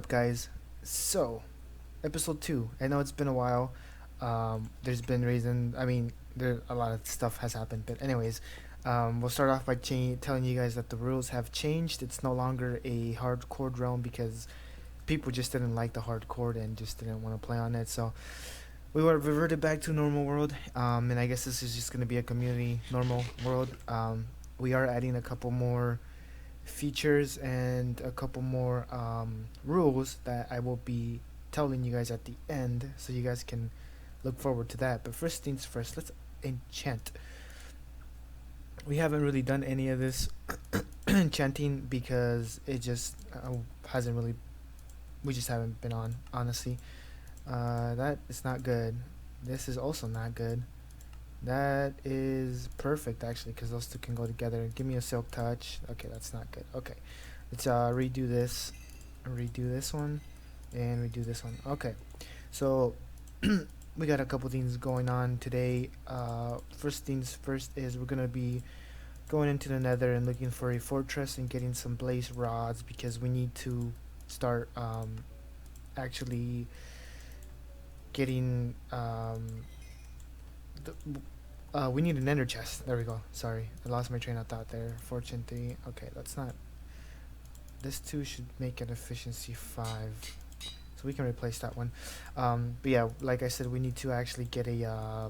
up, guys? So, episode 2. I know it's been a while. There's been reason. I mean, there a lot of stuff has happened. But anyways, we'll start off by telling you guys that the rules have changed. It's no longer a hardcore realm because people just didn't like the hardcore and just didn't want to play on it. So we were reverted back to normal world. And I guess this is just gonna be a community normal world. We are adding a couple more features and a couple more rules that I will be telling you guys at the end, so you guys can look forward to that. But first things first, let's enchant. We haven't really done any of this enchanting because it just hasn't really. We just haven't been on, honestly. That is not good. This is also not good. That is perfect, actually, because those two can go together. Give me a silk touch. Okay, that's not good. Okay, let's redo this one, and redo this one. Okay, so we got a couple things going on today. First things first is we're gonna be going into the Nether and looking for a fortress and getting some blaze rods because we need to start actually getting we need an ender chest. There we go. Sorry, I lost my train of thought there. Fortune 3. Okay, that's not. This 2 should make an efficiency 5, so we can replace that one. But yeah, like I said, we need to actually get a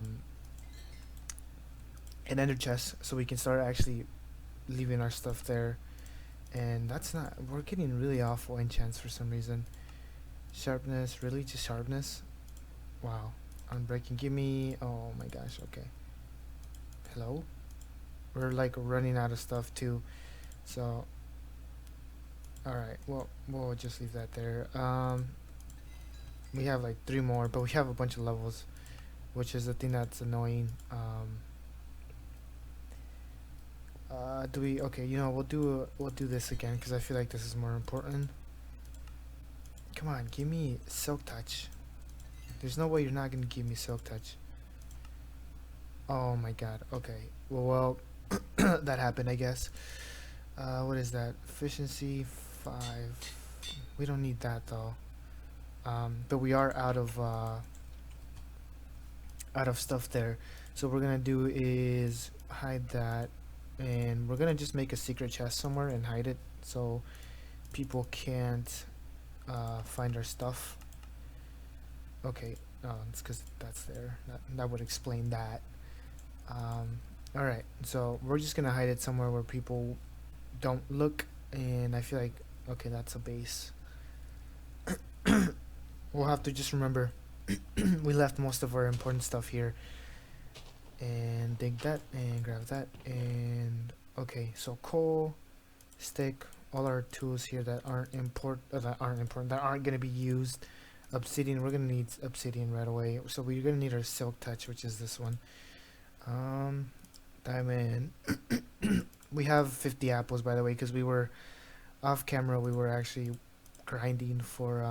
an ender chest so we can start actually leaving our stuff there. And that's not. We're getting really awful enchants for some reason. Sharpness, really, just sharpness. Wow, unbreaking. Give me. Oh my gosh. Okay. Hello. We're like running out of stuff too, so. All right. Well, we'll just leave that there. We have like 3 more, but we have a bunch of levels, which is the thing that's annoying. Do we? Okay. You know, we'll do this again because I feel like this is more important. Come on, give me silk touch. There's no way you're not gonna give me silk touch. Oh my god. Okay. Well, that happened, I guess. What is that? Efficiency 5. We don't need that though. But we are out of stuff there. So what we're gonna do is hide that, and we're gonna just make a secret chest somewhere and hide it so people can't find our stuff. Okay. It's because that's there. That would explain that. Alright, so we're just gonna hide it somewhere where people don't look, and I feel like, okay, that's a base. We'll have to just remember we left most of our important stuff here, and dig that and grab that. And okay, so coal, stick, all our tools here that aren't important, that aren't gonna be used. Obsidian, we're gonna need obsidian right away, so we're gonna need our silk touch, which is this one. Diamond. We have 50 apples, by the way, because we were off camera. We were actually grinding for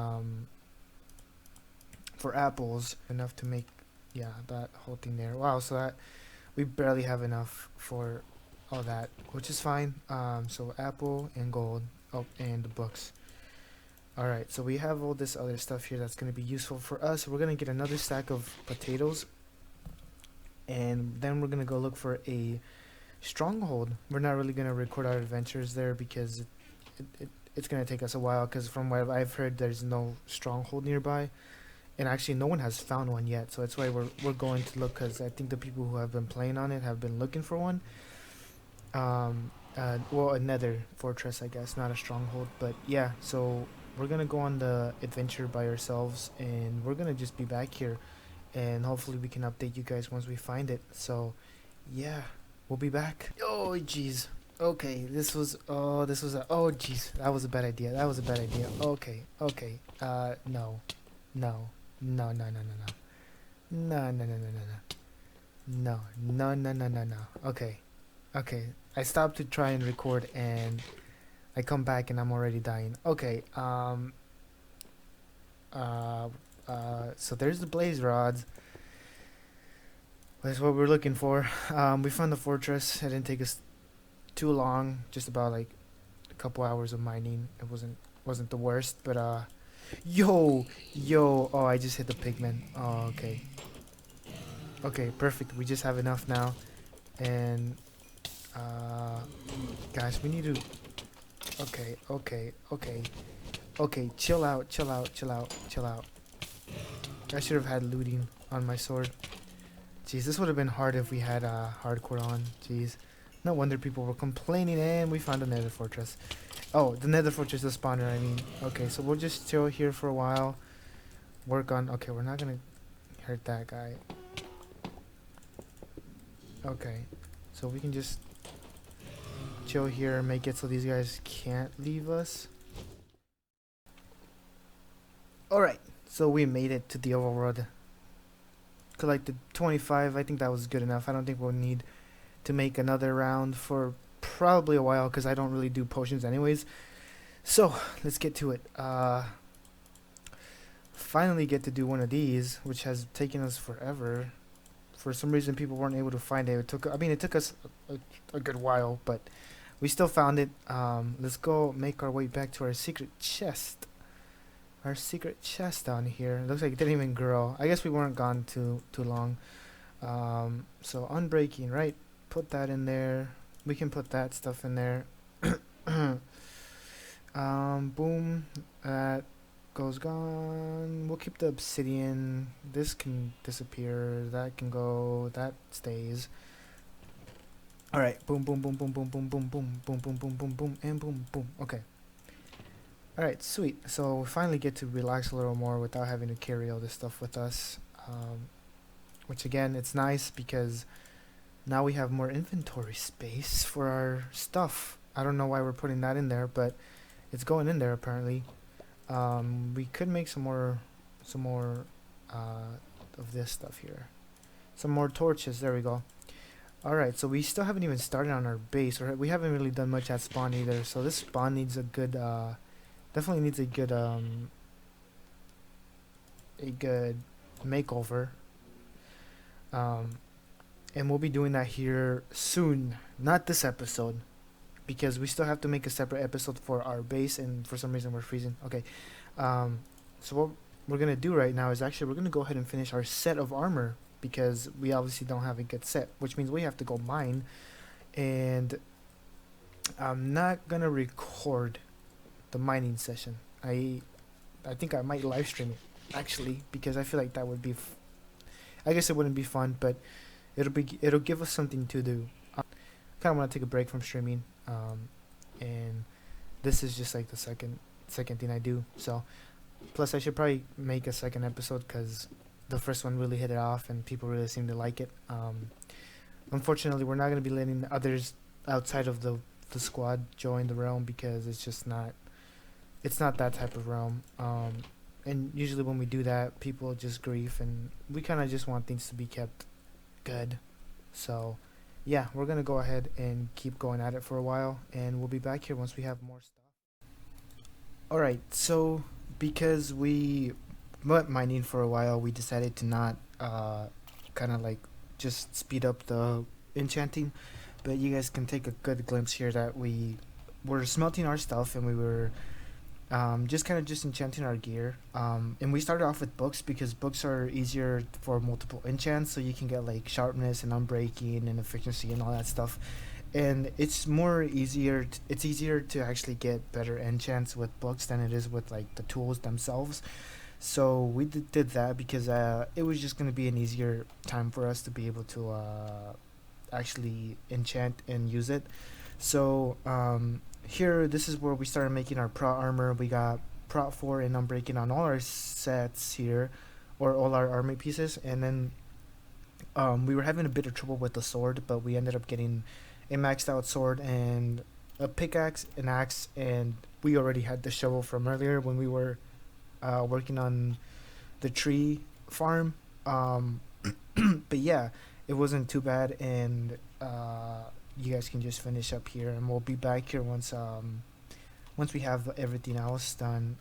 apples, enough to make, yeah, that whole thing there. Wow, so that we barely have enough for all that, which is fine. So apple and gold. Oh, and the books. All right, so we have all this other stuff here that's going to be useful for us. We're going to get another stack of potatoes, and then we're going to go look for a stronghold. We're not really going to record our adventures there because it's going to take us a while, because from what I've heard, there's no stronghold nearby, and actually no one has found one yet. So that's why we're going to look, because I think the people who have been playing on it have been looking for one. Well, a Nether Fortress, I guess, not a stronghold, but yeah. So we're gonna go on the adventure by ourselves, and we're gonna just be back here, and hopefully we can update you guys once we find it. So yeah, we'll be back. Oh jeez. Okay, this was oh jeez, that was a bad idea. Okay. No, no, no, no, no, no, no, no, no, no, no, no, no, no, no, no, no. Okay. I stopped to try and record, and I come back and I'm already dying. Okay. So there's the blaze rods. That's what we're looking for. We found the fortress. It didn't take us too long. Just about like a couple hours of mining. It wasn't the worst, but Yo, yo. Oh, I just hit the pigman. Oh, okay. Okay, perfect. We just have enough now. And, uh, guys, we need to. Okay, okay, okay. Okay, chill out, chill out, chill out, chill out. I should have had looting on my sword. Jeez, this would have been hard if we had hardcore on. Jeez. No wonder people were complaining, and we found a Nether Fortress. Oh, the Nether Fortress, the spawner, I mean. Okay, so we'll just chill here for a while. Work on... Okay, we're not gonna hurt that guy. Okay, so we can just chill here and make it so these guys can't leave us. Alright, so we made it to the overworld. Collected 25, I think that was good enough. I don't think we'll need to make another round for probably a while because I don't really do potions anyways. So, let's get to it. Finally get to do one of these, which has taken us forever. For some reason people weren't able to find it. It took us a good while, but we still found it. Let's go make our way back to our secret chest. Our secret chest down here. It looks like it didn't even grow. I guess we weren't gone too long. So unbreaking, right? Put that in there. We can put that stuff in there. Boom. That goes gone. We'll keep the obsidian. This can disappear. That can go. That stays. Alright. Boom, boom, boom, boom, boom, boom, boom, boom, boom, boom, boom, boom, boom, and boom, boom. Okay. Alright, sweet. So we finally get to relax a little more without having to carry all this stuff with us. Which again, it's nice because now we have more inventory space for our stuff. I don't know why we're putting that in there, but it's going in there apparently. We could make some more of this stuff here. Some more torches, there we go. Alright, so we still haven't even started on our base, or we haven't really done much at spawn either, so this spawn needs a good, definitely needs a good makeover. And we'll be doing that here soon, not this episode, because we still have to make a separate episode for our base, and for some reason we're freezing. Okay, so what we're gonna do right now is actually we're gonna go ahead and finish our set of armor, because we obviously don't have a good set, which means we have to go mine. And I'm not gonna record the mining session. I think I might live stream it actually, because I feel like that would be I guess it wouldn't be fun, but it'll give us something to do. Kind of want to take a break from streaming, and this is just like the second thing I do. So plus I should probably make a second episode because the first one really hit it off and people really seem to like it. Unfortunately, we're not going to be letting others outside of the squad join the realm because it's not that type of realm. And usually when we do that, people just grief, and we kind of just want things to be kept good. So yeah, we're gonna go ahead and keep going at it for a while, and we'll be back here once we have more stuff. Alright, so because we went mining for a while, we decided to not kind of like just speed up the enchanting, but you guys can take a good glimpse here that we were smelting our stuff, and we were just enchanting our gear. And we started off with books because books are easier for multiple enchants, so you can get like sharpness and unbreaking and efficiency and all that stuff. And it's easier to actually get better enchants with books than it is with like the tools themselves. So we did that because it was just going to be an easier time for us to be able to actually enchant and use it. So here, this is where we started making our prot armor. We got prot 4 and unbreaking on all our sets here, or all our armor pieces. And then we were having a bit of trouble with the sword, but we ended up getting a maxed out sword and a pickaxe, an axe, and we already had the shovel from earlier when we were working on the tree farm. But yeah, it wasn't too bad, and you guys can just finish up here, and we'll be back here once we have everything else done.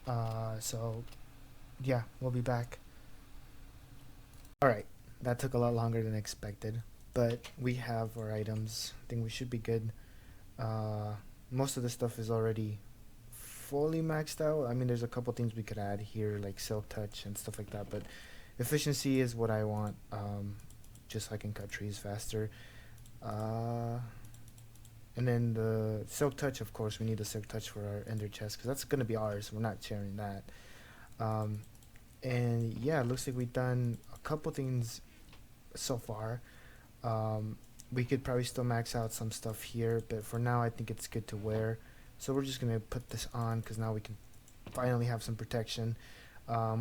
So yeah, we'll be back. Alright, that took a lot longer than expected, but we have our items. I think we should be good. Most of the stuff is already fully maxed out. I mean, there's a couple things we could add here, like silk touch and stuff like that, but efficiency is what I want, just so I can cut trees faster. Uh, and then the silk touch, of course, we need the silk touch for our ender chest, because that's going to be ours. We're not sharing that. Um, and yeah, it looks like we've done a couple things so far. We could probably still max out some stuff here, but for now I think it's good to wear. So we're just gonna put this on because now we can finally have some protection.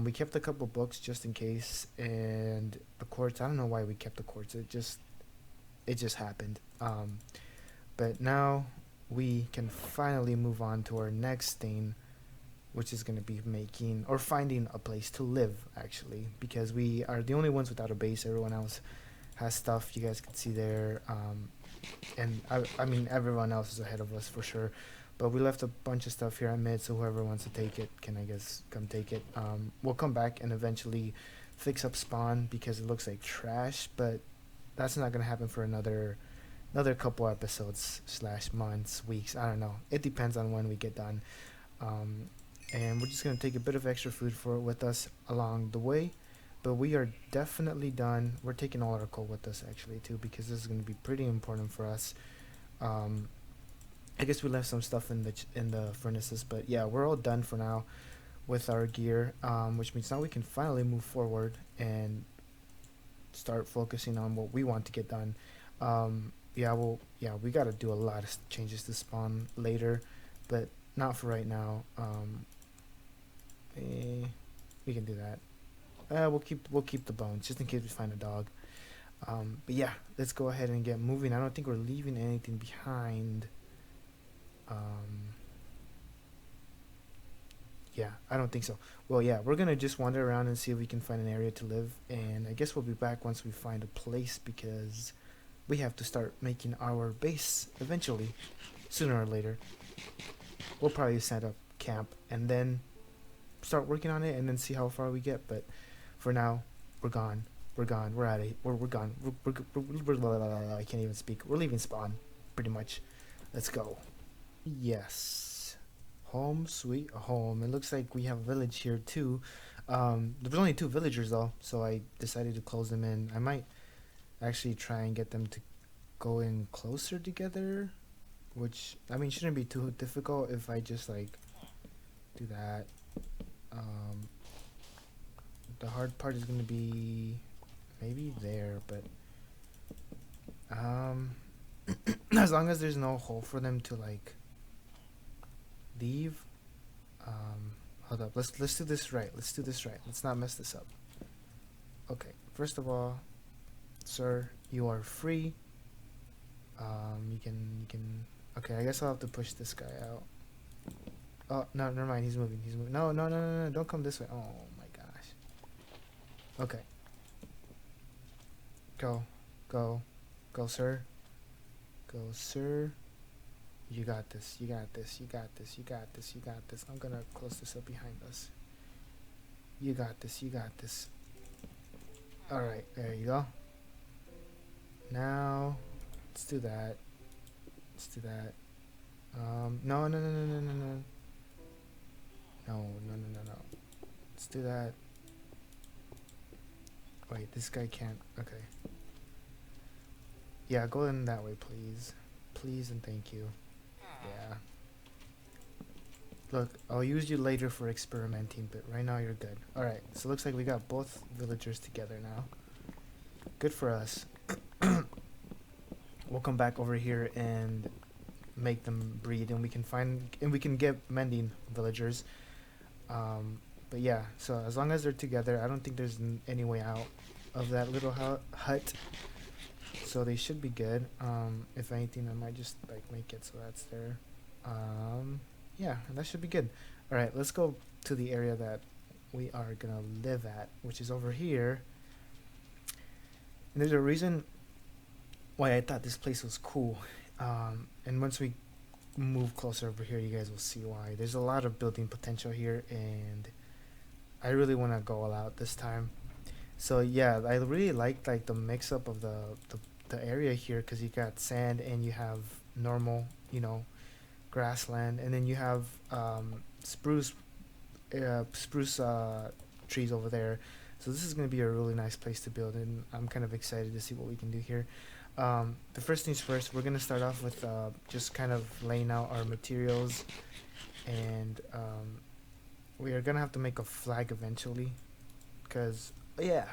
We kept a couple books just in case, and the quartz. I don't know why we kept the quartz. It just happened. But now we can finally move on to our next thing, which is gonna be making or finding a place to live actually, because we are the only ones without a base. Everyone else has stuff you guys can see there, and I mean everyone else is ahead of us for sure, but we left a bunch of stuff here at mid, so whoever wants to take it can, I guess, come take it. We'll come back and eventually fix up spawn because it looks like trash, but that's not gonna happen for another couple episodes / months, weeks. I don't know, it depends on when we get done. And we're just gonna take a bit of extra food for with us along the way. But we are definitely done. We're taking all our coal with us actually too, because this is going to be pretty important for us. I guess we left some stuff in the furnaces, but yeah, we're all done for now with our gear, which means now we can finally move forward and start focusing on what we want to get done. Yeah, we got to do a lot of changes to spawn later, but not for right now. We can do that. We'll keep the bones just in case we find a dog. But yeah, let's go ahead and get moving. I don't think we're leaving anything behind. Yeah, I don't think so. Well, yeah, we're gonna just wander around and see if we can find an area to live, and I guess we'll be back once we find a place, because we have to start making our base eventually, sooner or later. We'll probably set up camp and then start working on it and then see how far we get, but for now, we're gone. We're gone. We're out of here. We're gone. I can't even speak. We're leaving spawn, pretty much. Let's go. Yes. Home sweet home. It looks like we have a village here too. There was only 2 villagers though, so I decided to close them in. I might actually try and get them to go in closer together, which, I mean, shouldn't be too difficult if I just like do that. The hard part is gonna be maybe there, but as long as there's no hole for them to like leave. Hold up, let's do this right. Let's not mess this up. Okay, first of all, sir, you are free. You can. Okay, I guess I'll have to push this guy out. Oh no, never mind. He's moving. No, don't come this way. Oh my gosh. Okay. Go, sir. Go, sir. You got this. I'm gonna close this up behind us. You got this. Alright, there you go. Now, let's do that. No. No. Let's do that. Wait, this guy can't. Okay. Yeah, go in that way, please. Please and thank you. Yeah. Look, I'll use you later for experimenting, but right now you're good. Alright, so it looks like we got both villagers together now. Good for us. We'll come back over here and make them breed, and we can get mending villagers. But yeah, so as long as they're together, I don't think there's any way out of that little hut, so they should be good. If anything, I might just like make it so that's there. Yeah, that should be good. All right, let's go to the area that we are gonna live at, which is over here. And there's a reason why I thought this place was cool, and once we move closer over here, you guys will see why. There's a lot of building potential here, and I really want to go all out this time. So yeah, I really like the mix up of the area here, because you got sand and you have normal, grassland, and then you have spruce spruce trees over there. So this is going to be a really nice place to build, and I'm kind of excited to see what we can do here. The first things first, we're going to start off with just kind of laying out our materials, and we are going to have to make a flag eventually, because, yeah,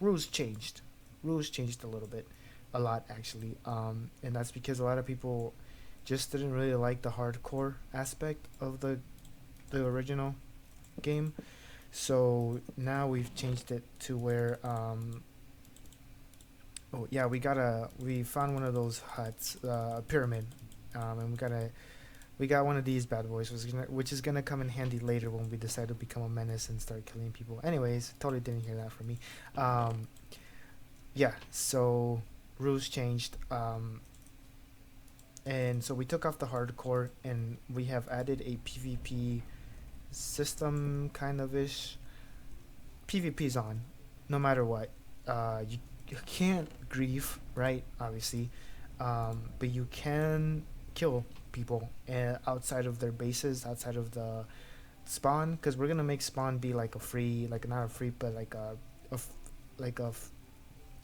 rules changed. Rules changed a little bit, a lot actually, and that's because a lot of people just didn't really like the hardcore aspect of the original game. So now we've changed it to where oh yeah, we found one of those huts, a pyramid, and we got one of these bad boys, which is gonna come in handy later when we decide to become a menace and start killing people. Anyways, totally didn't hear that from me. Yeah, so rules changed, and so we took off the hardcore, and we have added a PvP system, kind of ish. PvP's on, no matter what. You can't grief, right? Obviously, but you can kill people outside of their bases, outside of the spawn, because we're gonna make spawn be like a free, like not a free, but like like a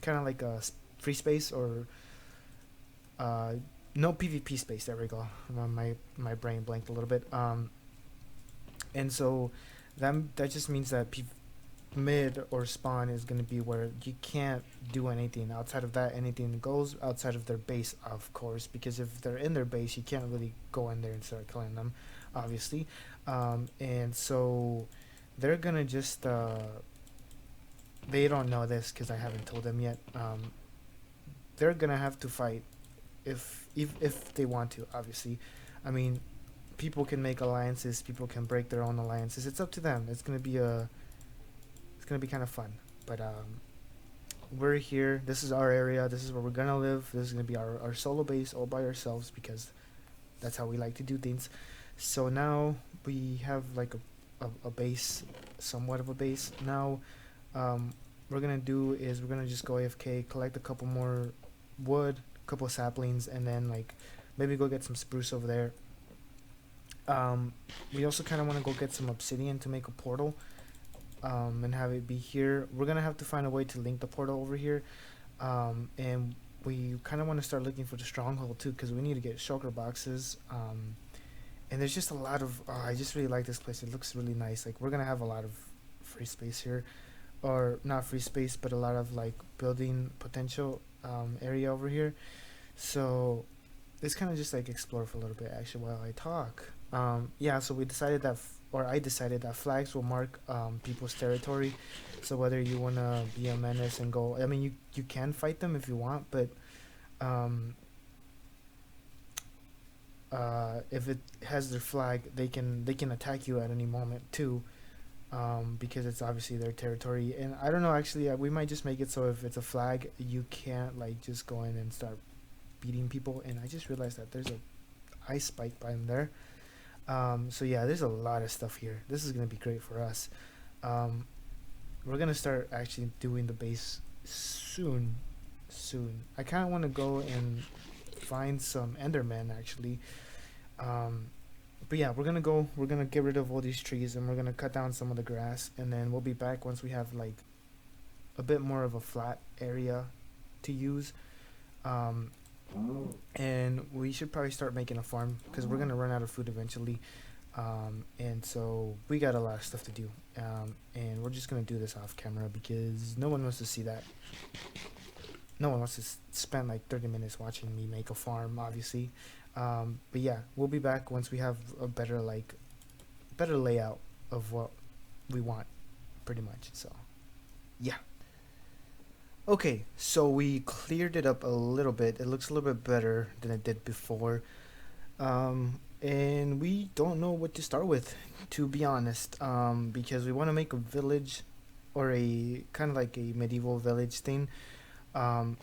kind of like a free space, or no PvP space. There we go. My brain blanked a little bit. And so that just means that mid or spawn is going to be where you can't do anything outside of that. Anything goes outside of their base, of course, because if they're in their base, you can't really go in there and start killing them, obviously. And so they're gonna just they don't know this because I haven't told them yet. They're gonna have to fight if they want to, obviously. I mean, people can make alliances, people can break their own alliances. It's up to them. It's gonna be kind of fun. But we're here. This is our area. This is where we're gonna live. This is gonna be our solo base all by ourselves, because that's how we like to do things. So now we have like a base, somewhat of a base. Now we're gonna do is we're gonna just go AFK, collect a couple more wood, a couple saplings, and then like maybe go get some spruce over there. We also kind of want to go get some obsidian to make a portal, and have it be here. We're gonna have to find a way to link the portal over here, and we kind of want to start looking for the stronghold too, because we need to get shulker boxes. And there's just a lot of I just really like this place. It looks really nice. Like, we're gonna have a lot of free space here, or not free space, but a lot of like building potential area over here. So let's kind of just like explore for a little bit actually while I talk. Yeah, so we decided that I decided that flags will mark people's territory. So whether you want to be a menace and go, I mean, you can fight them if you want, but if it has their flag, they can attack you at any moment too, because it's obviously their territory. And I don't know, actually, we might just make it so if it's a flag, you can't like just go in and start beating people. And I just realized that there's a ice spike by them there. So yeah, there's a lot of stuff here. This is gonna be great for us. We're gonna start actually doing the base soon. I kind of want to go and find some endermen actually. But yeah, we're gonna get rid of all these trees, and we're gonna cut down some of the grass, and then we'll be back once we have like a bit more of a flat area to use. And we should probably start making a farm, because we're gonna run out of food eventually. And so we got a lot of stuff to do, and we're just gonna do this off camera because no one wants to see that. No one wants to spend like 30 minutes watching me make a farm, obviously. But yeah, we'll be back once we have a better layout of what we want, pretty much. So yeah. Okay, so we cleared it up a little bit. It looks a little bit better than it did before. And we don't know what to start with, to be honest, because we want to make a village, or a kind of like a medieval village thing. But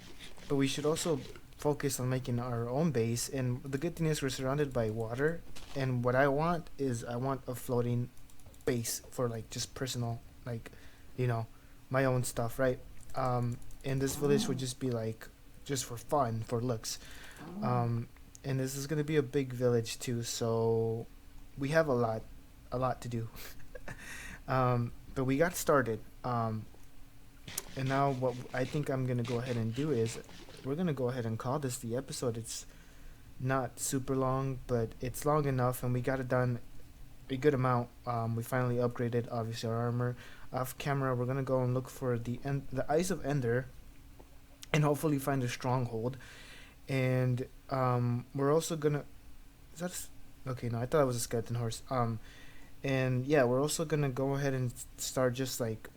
we should also focus on making our own base. And the good thing is we're surrounded by water. And what I want is I want a floating base for like just personal, like, my own stuff, right? And this village would just be like just for fun, for looks. and this is gonna be a big village too. So we have a lot to do. But we got started. And now what I think I'm gonna go ahead and do is we're gonna go ahead and call this the episode. It's not super long, but it's long enough, and we got it done a good amount. We finally upgraded, obviously, our armor. Off camera, we're gonna go and look for the Eyes of Ender, and hopefully find a stronghold. And we're also gonna. Is that okay? No, I thought it was a skeleton horse. And yeah, we're also gonna go ahead and start just like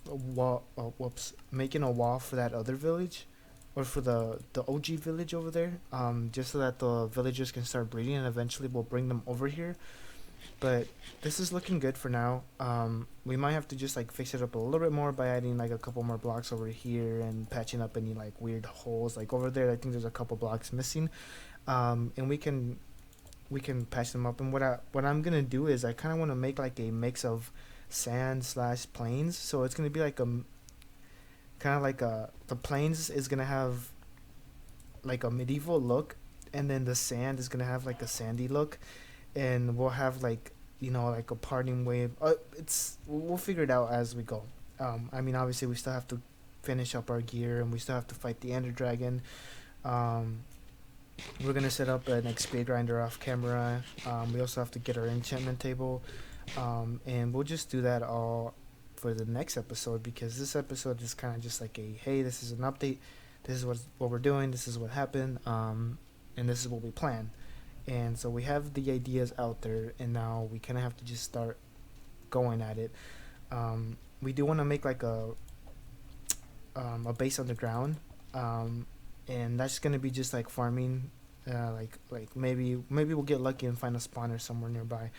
a wall. Oh, whoops, making a wall for that other village, or for the OG village over there. Just so that the villagers can start breeding, and eventually we'll bring them over here. But this is looking good for now. We might have to just like fix it up a little bit more by adding like a couple more blocks over here and patching up any like weird holes. Like over there, I think there's a couple blocks missing, and we can patch them up. And what I'm gonna do is I kind of want to make like a mix of sand slash plains. So it's gonna be like a kind of like a the plains is gonna have like a medieval look, and then the sand is gonna have like a sandy look, and we'll have like like a parting wave. It's we'll figure it out as we go. I mean, obviously we still have to finish up our gear, and we still have to fight the Ender Dragon. Um, we're gonna set up an XP grinder off camera. We also have to get our enchantment table, and we'll just do that all for the next episode, because this episode is kind of just like a hey, this is an update. This is what we're doing. This is what happened. And this is what we plan. And so we have the ideas out there, and now we kind of have to just start going at it. We do want to make like a base underground, and that's gonna be just like farming. Like maybe we'll get lucky and find a spawner somewhere nearby,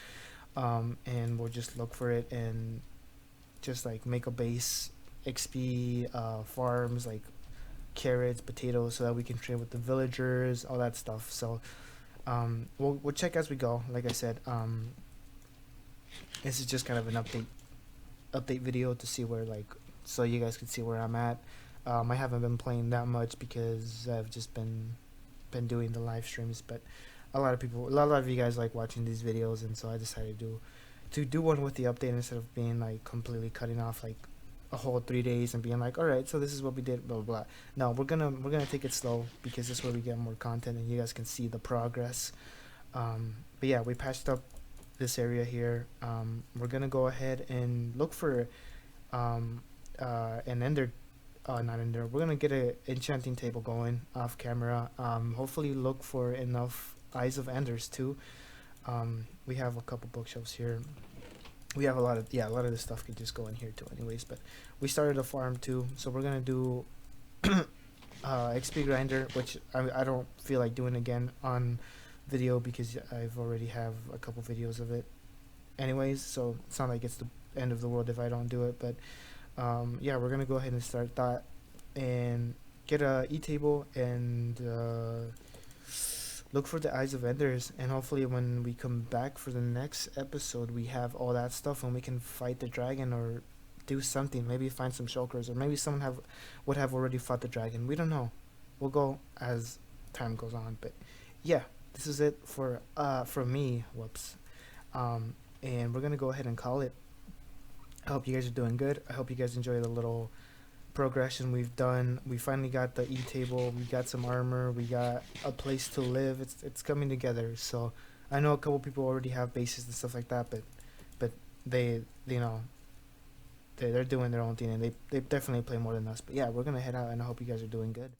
and we'll just look for it and just like make a base, XP, farms like carrots, potatoes, so that we can trade with the villagers, all that stuff. So we'll check as we go. Like I said, this is just kind of an update video to see where like so you guys can see where I'm at. I haven't been playing that much because I've just been doing the live streams, but a lot of you guys like watching these videos, and so I decided to do one with the update instead of being like completely cutting off like a whole 3 days and being like, all right, so this is what we did, blah blah blah. No, we're gonna take it slow, because this is where we get more content and you guys can see the progress. But yeah, we patched up this area here. We're gonna go ahead and look for an ender not ender we're gonna get a enchanting table going off camera. Hopefully look for enough eyes of enders too. We have a couple bookshelves here. We have a lot of this stuff could just go in here too anyways, but we started a farm too, so we're gonna do XP grinder, which I don't feel like doing again on video, because I've already have a couple videos of it anyways, so it's not like it's the end of the world if I don't do it. But yeah, we're gonna go ahead and start that and get a e-table and look for the eyes of enders, and hopefully when we come back for the next episode we have all that stuff and we can fight the dragon or do something, maybe find some shulkers, or maybe someone would have already fought the dragon. We don't know, we'll go as time goes on. But yeah, this is it for me. Whoops. And we're gonna go ahead and call it. I hope you guys are doing good. I hope you guys enjoy the little progression we've done. We finally got the e-table, we got some armor, we got a place to live. It's coming together. So I know a couple people already have bases and stuff like that, but they they're doing their own thing, and they definitely play more than us. But yeah, we're gonna head out, and I hope you guys are doing good.